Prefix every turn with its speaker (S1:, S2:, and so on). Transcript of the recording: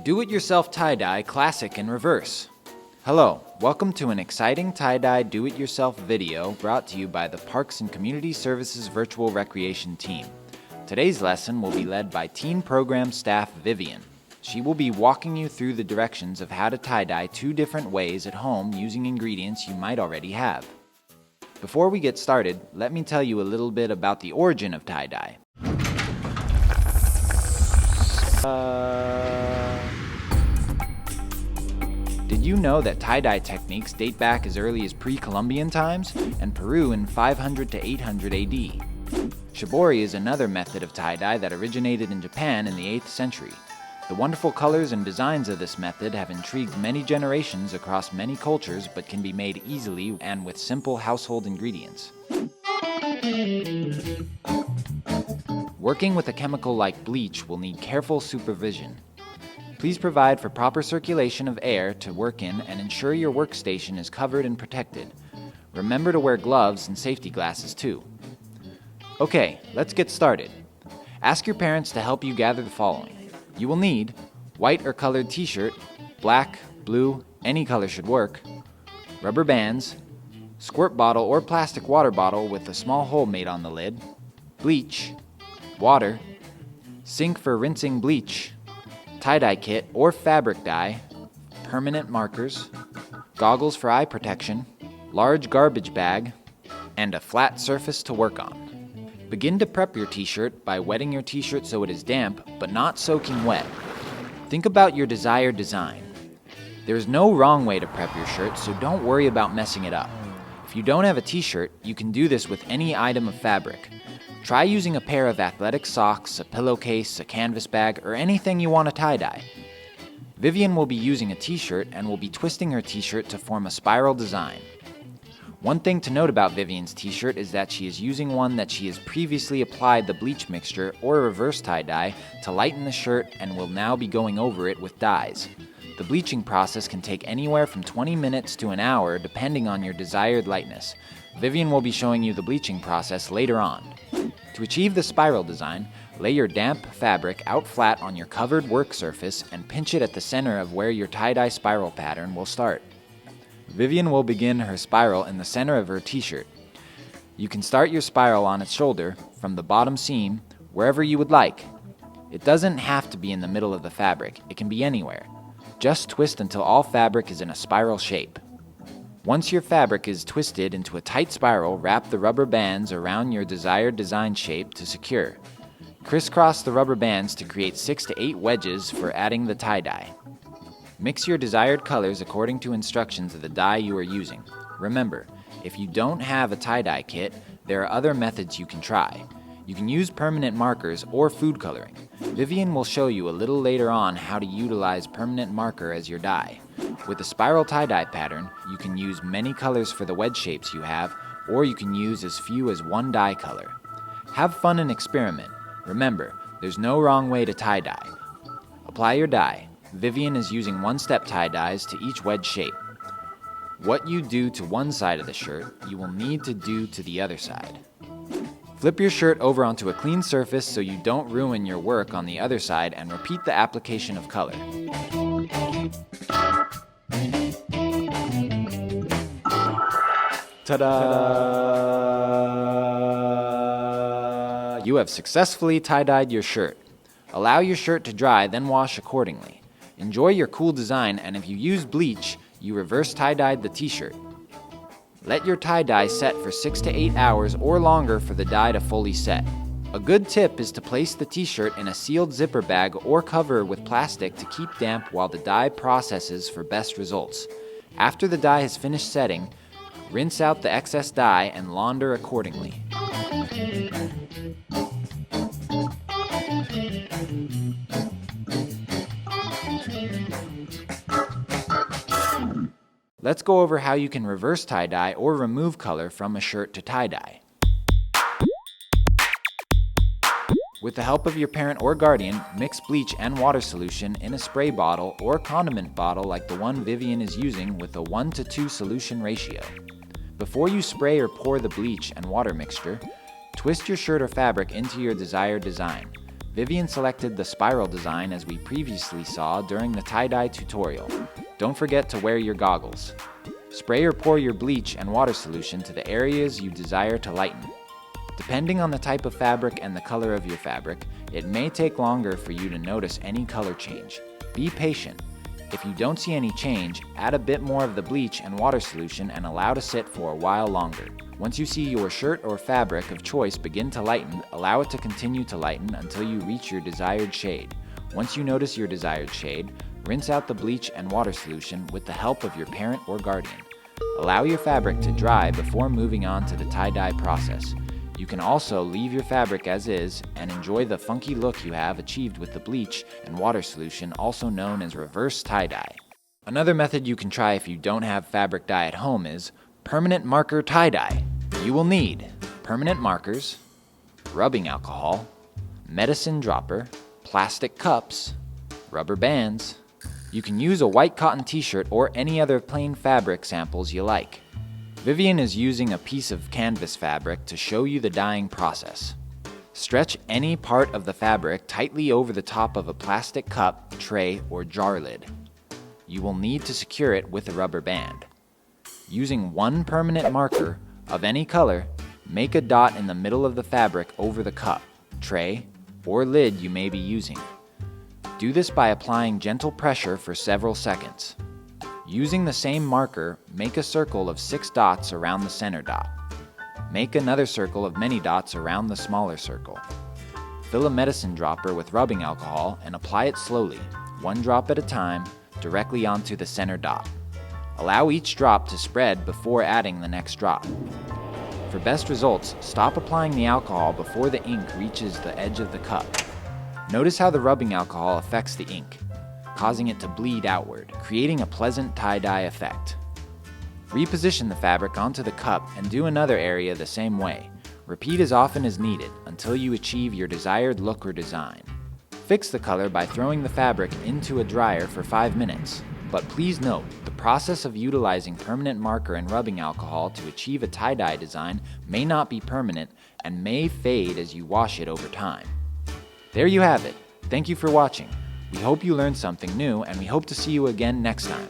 S1: Do-it-yourself tie-dye classic in reverse. Hello, welcome to an exciting tie-dye do-it-yourself video brought to you by the Parks and Community Services Virtual Recreation Team. Today's lesson will be led by Teen Program Staff Vivian. She will be walking you through the directions of how to tie-dye 2 different ways at home using ingredients you might already have. Before we get started, let me tell you a little bit about the origin of tie-dye. Did you know that tie-dye techniques date back as early as pre-Columbian times and Peru in 500 to 800 AD? Shibori is another method of tie-dye that originated in Japan in the 8th century. The wonderful colors and designs of this method have intrigued many generations across many cultures but can be made easily and with simple household ingredients. Working with a chemical like bleach will need careful supervision. Please provide for proper circulation of air to work in and ensure your workstation is covered and protected. Remember to wear gloves and safety glasses too. Okay, let's get started. Ask your parents to help you gather the following. You will need white or colored t-shirt, black, blue, any color should work, rubber bands, squirt bottle or plastic water bottle with a small hole made on the lid, bleach, water, sink for rinsing bleach, tie-dye kit or fabric dye, permanent markers, goggles for eye protection, large garbage bag, and a flat surface to work on. Begin to prep your t-shirt by wetting your t-shirt so it is damp but not soaking wet. Think about your desired design. There is no wrong way to prep your shirt, so don't worry about messing it up. If you don't have a t-shirt, you can do this with any item of fabric. Try using a pair of athletic socks, a pillowcase, a canvas bag, or anything you want to tie-dye. Vivian will be using a t-shirt and will be twisting her t-shirt to form a spiral design. One thing to note about Vivian's t-shirt is that she is using one that she has previously applied the bleach mixture or reverse tie-dye to lighten the shirt and will now be going over it with dyes. The bleaching process can take anywhere from 20 minutes to an hour depending on your desired lightness. Vivian will be showing you the bleaching process later on. To achieve the spiral design, lay your damp fabric out flat on your covered work surface and pinch it at the center of where your tie-dye spiral pattern will start. Vivian will begin her spiral in the center of her t-shirt. You can start your spiral on its shoulder, from the bottom seam, wherever you would like. It doesn't have to be in the middle of the fabric, it can be anywhere. Just twist until all fabric is in a spiral shape. Once your fabric is twisted into a tight spiral, wrap the rubber bands around your desired design shape to secure. Crisscross the rubber bands to create 6 to 8 wedges for adding the tie-dye. Mix your desired colors according to instructions of the dye you are using. Remember, if you don't have a tie-dye kit, there are other methods you can try. You can use permanent markers or food coloring. Vivian will show you a little later on how to utilize permanent marker as your dye. With a spiral tie-dye pattern, you can use many colors for the wedge shapes you have, or you can use as few as one dye color. Have fun and experiment. Remember, there's no wrong way to tie-dye. Apply your dye. Vivian is using one-step tie-dyes to each wedge shape. What you do to one side of the shirt, you will need to do to the other side. Flip your shirt over onto a clean surface so you don't ruin your work on the other side and repeat the application of color. Ta-da! You have successfully tie-dyed your shirt. Allow your shirt to dry, then wash accordingly. Enjoy your cool design, and if you use bleach, you reverse tie-dyed the t-shirt. Let your tie-dye set for 6 to 8 hours or longer for the dye to fully set. A good tip is to place the t-shirt in a sealed zipper bag or cover with plastic to keep damp while the dye processes for best results. After the dye has finished setting, rinse out the excess dye and launder accordingly. Let's go over how you can reverse tie-dye or remove color from a shirt to tie-dye. With the help of your parent or guardian, mix bleach and water solution in a spray bottle or condiment bottle like the one Vivian is using with a 1:2 solution ratio. Before you spray or pour the bleach and water mixture, twist your shirt or fabric into your desired design. Vivian selected the spiral design as we previously saw during the tie-dye tutorial. Don't forget to wear your goggles. Spray or pour your bleach and water solution to the areas you desire to lighten. Depending on the type of fabric and the color of your fabric, it may take longer for you to notice any color change. Be patient. If you don't see any change, add a bit more of the bleach and water solution and allow to sit for a while longer. Once you see your shirt or fabric of choice begin to lighten, allow it to continue to lighten until you reach your desired shade. Once you notice your desired shade, rinse out the bleach and water solution with the help of your parent or guardian. Allow your fabric to dry before moving on to the tie-dye process. You can also leave your fabric as is and enjoy the funky look you have achieved with the bleach and water solution, also known as reverse tie-dye. Another method you can try if you don't have fabric dye at home is permanent marker tie-dye. You will need permanent markers, rubbing alcohol, medicine dropper, plastic cups, rubber bands. You can use a white cotton t-shirt or any other plain fabric samples you like. Vivian is using a piece of canvas fabric to show you the dyeing process. Stretch any part of the fabric tightly over the top of a plastic cup, tray, or jar lid. You will need to secure it with a rubber band. Using one permanent marker of any color, make a dot in the middle of the fabric over the cup, tray, or lid you may be using. Do this by applying gentle pressure for several seconds. Using the same marker, make a circle of 6 dots around the center dot. Make another circle of many dots around the smaller circle. Fill a medicine dropper with rubbing alcohol and apply it slowly, 1 drop at a time, directly onto the center dot. Allow each drop to spread before adding the next drop. For best results, stop applying the alcohol before the ink reaches the edge of the cup. Notice how the rubbing alcohol affects the ink, causing it to bleed outward, creating a pleasant tie-dye effect. Reposition the fabric onto the cup and do another area the same way. Repeat as often as needed until you achieve your desired look or design. Fix the color by throwing the fabric into a dryer for 5 minutes. But please note, the process of utilizing permanent marker and rubbing alcohol to achieve a tie-dye design may not be permanent and may fade as you wash it over time. There you have it. Thank you for watching. We hope you learned something new, and we hope to see you again next time.